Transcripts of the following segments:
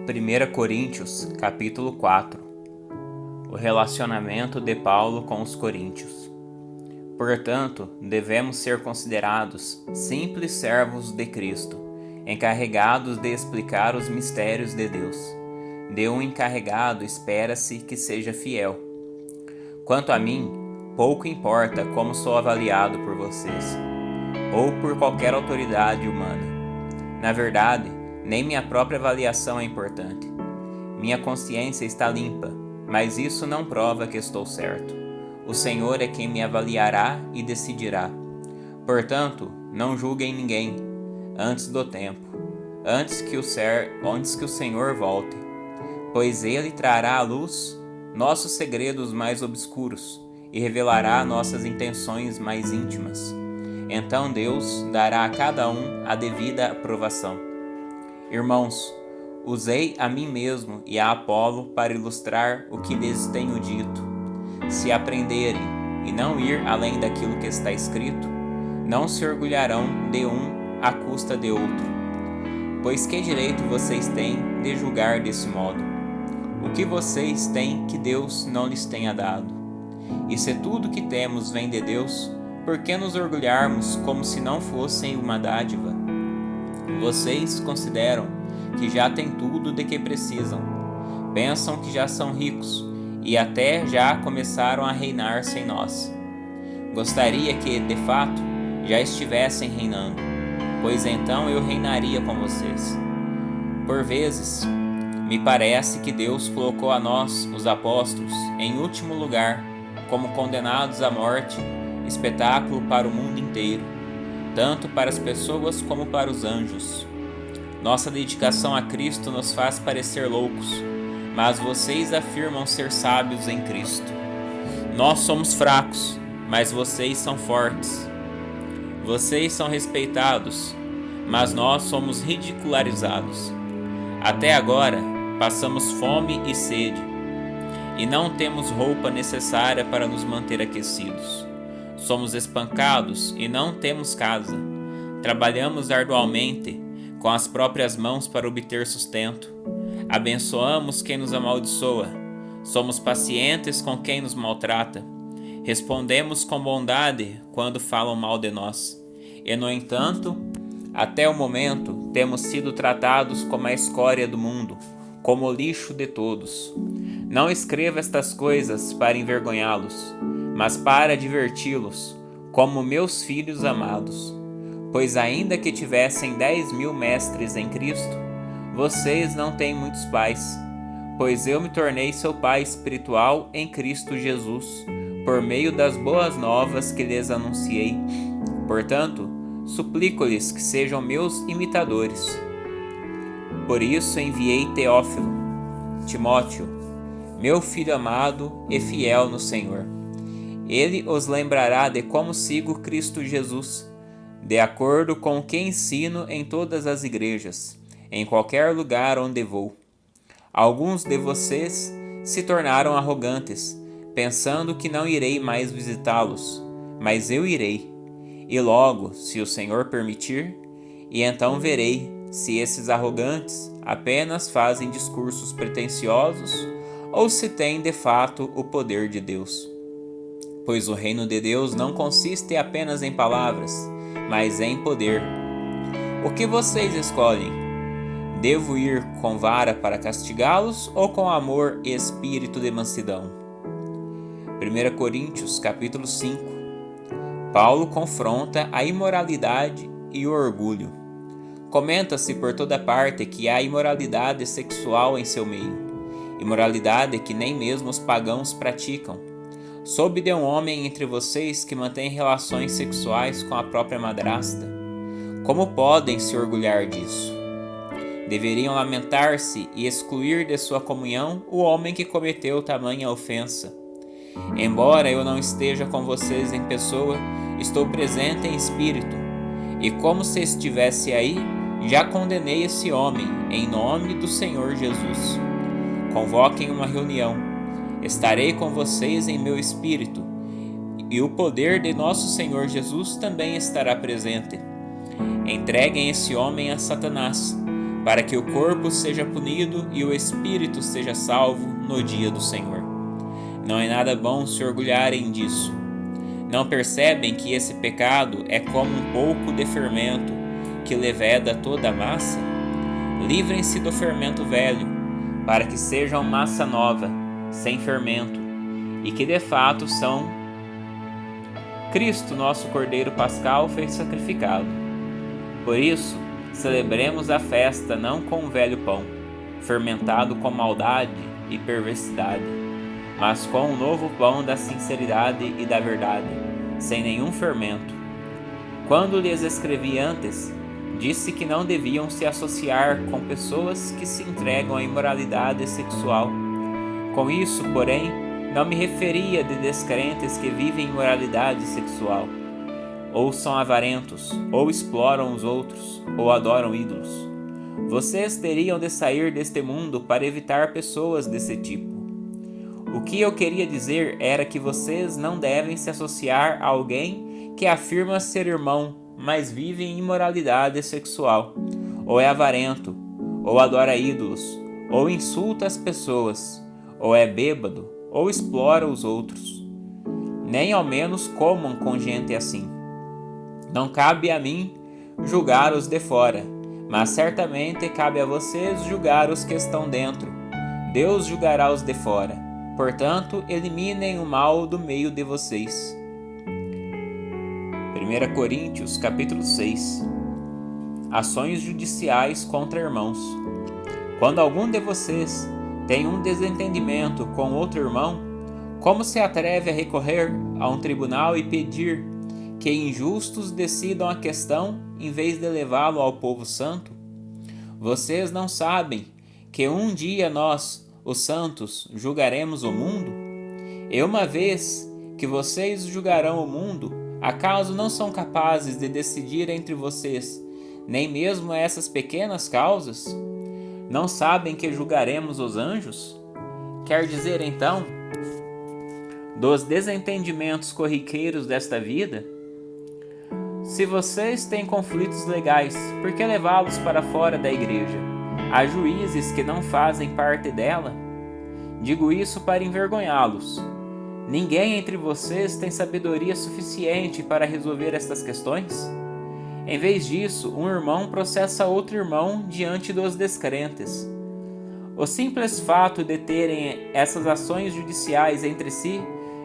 1 Coríntios, capítulo 4. O relacionamento de Paulo com os coríntios. Portanto, devemos ser considerados simples servos de Cristo, encarregados de explicar os mistérios de Deus. De um encarregado espera-se que seja fiel. Quanto a mim, pouco importa como sou avaliado por vocês, ou por qualquer autoridade humana. Na verdade, nem minha própria avaliação é importante. Minha consciência está limpa, mas isso não prova que estou certo. O Senhor é quem me avaliará e decidirá. Portanto, não julguem ninguém antes do tempo, antes que o Senhor volte, pois Ele trará à luz nossos segredos mais obscuros e revelará nossas intenções mais íntimas. Então Deus dará a cada um a devida aprovação. Irmãos, usei a mim mesmo e a Apolo para ilustrar o que lhes tenho dito. Se aprenderem e não ir além daquilo que está escrito, não se orgulharão de um à custa de outro. Pois que direito vocês têm de julgar desse modo? O que vocês têm que Deus não lhes tenha dado? E se tudo que temos vem de Deus, por que nos orgulharmos como se não fossem uma dádiva? Vocês consideram que já têm tudo de que precisam. Pensam que já são ricos e até já começaram a reinar sem nós. Gostaria que, de fato, já estivessem reinando, pois então eu reinaria com vocês. Por vezes, me parece que Deus colocou a nós, os apóstolos, em último lugar, como condenados à morte, espetáculo para o mundo inteiro, tanto para as pessoas como para os anjos. Nossa dedicação a Cristo nos faz parecer loucos, mas vocês afirmam ser sábios em Cristo. Nós somos fracos, mas vocês são fortes. Vocês são respeitados, mas nós somos ridicularizados. Até agora, passamos fome e sede, e não temos roupa necessária para nos manter aquecidos. Somos espancados e não temos casa. Trabalhamos arduamente com as próprias mãos para obter sustento. Abençoamos quem nos amaldiçoa. Somos pacientes com quem nos maltrata. Respondemos com bondade quando falam mal de nós. E, no entanto, até o momento, temos sido tratados como a escória do mundo, como o lixo de todos. Não escrevo estas coisas para envergonhá-los, mas para diverti-los, como meus filhos amados. Pois ainda que tivessem 10.000 mestres em Cristo, vocês não têm muitos pais, pois eu me tornei seu pai espiritual em Cristo Jesus, por meio das boas novas que lhes anunciei. Portanto, suplico-lhes que sejam meus imitadores. Por isso enviei Timóteo, meu filho amado e fiel no Senhor. Ele os lembrará de como sigo Cristo Jesus, de acordo com o que ensino em todas as igrejas, em qualquer lugar onde vou. Alguns de vocês se tornaram arrogantes, pensando que não irei mais visitá-los, mas eu irei, e logo, se o Senhor permitir, e então verei se esses arrogantes apenas fazem discursos pretensiosos ou se têm de fato o poder de Deus. Pois o reino de Deus não consiste apenas em palavras, mas em poder. O que vocês escolhem? Devo ir com vara para castigá-los ou com amor e espírito de mansidão? 1 Coríntios, capítulo 5. Paulo confronta a imoralidade e o orgulho. Comenta-se por toda parte que há imoralidade sexual em seu meio, imoralidade que nem mesmo os pagãos praticam. Soube de um homem entre vocês que mantém relações sexuais com a própria madrasta. Como podem se orgulhar disso? Deveriam lamentar-se e excluir de sua comunhão o homem que cometeu tamanha ofensa. Embora eu não esteja com vocês em pessoa, estou presente em espírito, e como se estivesse aí, já condenei esse homem em nome do Senhor Jesus. Convoquem uma reunião. Estarei com vocês em meu espírito, e o poder de nosso Senhor Jesus também estará presente. Entreguem esse homem a Satanás, para que o corpo seja punido e o espírito seja salvo no dia do Senhor. Não é nada bom se orgulharem disso. Não percebem que esse pecado é como um pouco de fermento que leveda toda a massa? Livrem-se do fermento velho, para que sejam massa nova, sem fermento, e que de fato são Cristo, nosso Cordeiro Pascal, foi sacrificado. Por isso, celebremos a festa não com o velho pão, fermentado com maldade e perversidade, mas com o novo pão da sinceridade e da verdade, sem nenhum fermento. Quando lhes escrevi antes, disse que não deviam se associar com pessoas que se entregam à imoralidade sexual. Com isso, porém, não me referia de descrentes que vivem imoralidade sexual, ou são avarentos, ou exploram os outros, ou adoram ídolos. Vocês teriam de sair deste mundo para evitar pessoas desse tipo. O que eu queria dizer era que vocês não devem se associar a alguém que afirma ser irmão, mas vive em imoralidade sexual, ou é avarento, ou adora ídolos, ou insulta as pessoas, ou é bêbado, ou explora os outros. Nem ao menos comam com gente assim. Não cabe a mim julgar os de fora, mas certamente cabe a vocês julgar os que estão dentro. Deus julgará os de fora. Portanto, eliminem o mal do meio de vocês. 1 Coríntios, capítulo 6. Ações judiciais contra irmãos. Quando algum de vocês tem um desentendimento com outro irmão, como se atreve a recorrer a um tribunal e pedir que injustos decidam a questão em vez de levá-lo ao povo santo? Vocês não sabem que um dia nós, os santos, julgaremos o mundo? E uma vez que vocês julgarão o mundo, acaso não são capazes de decidir entre vocês, nem mesmo essas pequenas causas? Não sabem que julgaremos os anjos? Quer dizer, então, dos desentendimentos corriqueiros desta vida? Se vocês têm conflitos legais, por que levá-los para fora da igreja? Há juízes que não fazem parte dela? Digo isso para envergonhá-los. Ninguém entre vocês tem sabedoria suficiente para resolver estas questões? Em vez disso, um irmão processa outro irmão diante dos descrentes. O simples fato de terem essas ações judiciais entre si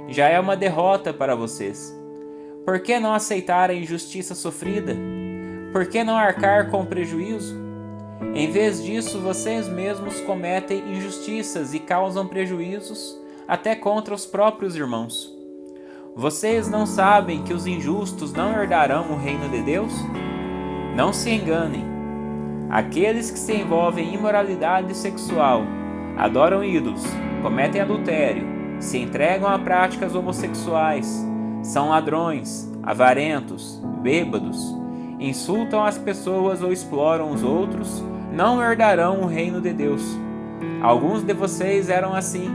já é uma derrota para vocês. Por que não aceitar a injustiça sofrida? Por que não arcar com o prejuízo? Em vez disso, vocês mesmos cometem injustiças e causam prejuízos até contra os próprios irmãos. Vocês não sabem que os injustos não herdarão o reino de Deus? Não se enganem. Aqueles que se envolvem em imoralidade sexual, adoram ídolos, cometem adultério, se entregam a práticas homossexuais, são ladrões, avarentos, bêbados, insultam as pessoas ou exploram os outros, não herdarão o reino de Deus. Alguns de vocês eram assim,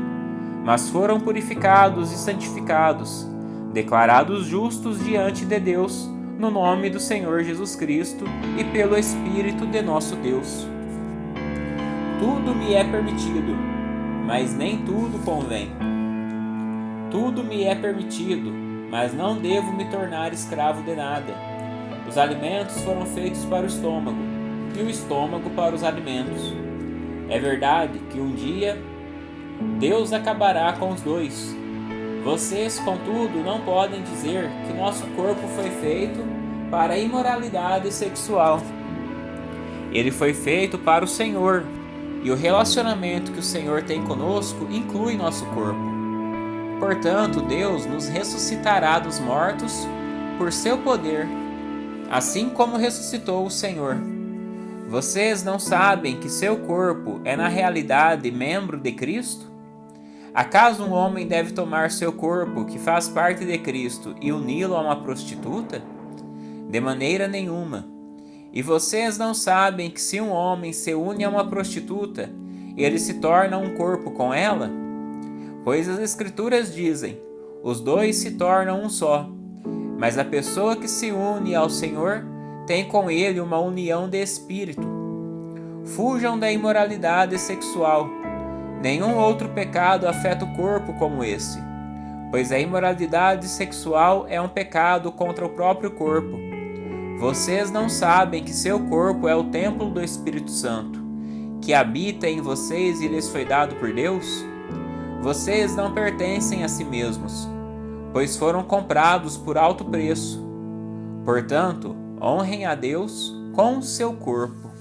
mas foram purificados e santificados, declarados justos diante de Deus, no nome do Senhor Jesus Cristo e pelo Espírito de nosso Deus. Tudo me é permitido, mas nem tudo convém. Tudo me é permitido, mas não devo me tornar escravo de nada. Os alimentos foram feitos para o estômago, e o estômago para os alimentos. É verdade que um dia Deus acabará com os dois. Vocês, contudo, não podem dizer que nosso corpo foi feito para a imoralidade sexual. Ele foi feito para o Senhor, e o relacionamento que o Senhor tem conosco inclui nosso corpo. Portanto, Deus nos ressuscitará dos mortos por seu poder, assim como ressuscitou o Senhor. Vocês não sabem que seu corpo é na realidade membro de Cristo? Acaso um homem deve tomar seu corpo, que faz parte de Cristo, e uni-lo a uma prostituta? De maneira nenhuma. E vocês não sabem que se um homem se une a uma prostituta, ele se torna um corpo com ela? Pois as Escrituras dizem, os dois se tornam um só. Mas a pessoa que se une ao Senhor tem com ele uma união de espírito. Fujam da imoralidade sexual. Nenhum outro pecado afeta o corpo como esse, pois a imoralidade sexual é um pecado contra o próprio corpo. Vocês não sabem que seu corpo é o templo do Espírito Santo, que habita em vocês e lhes foi dado por Deus? Vocês não pertencem a si mesmos, pois foram comprados por alto preço. Portanto, honrem a Deus com seu corpo.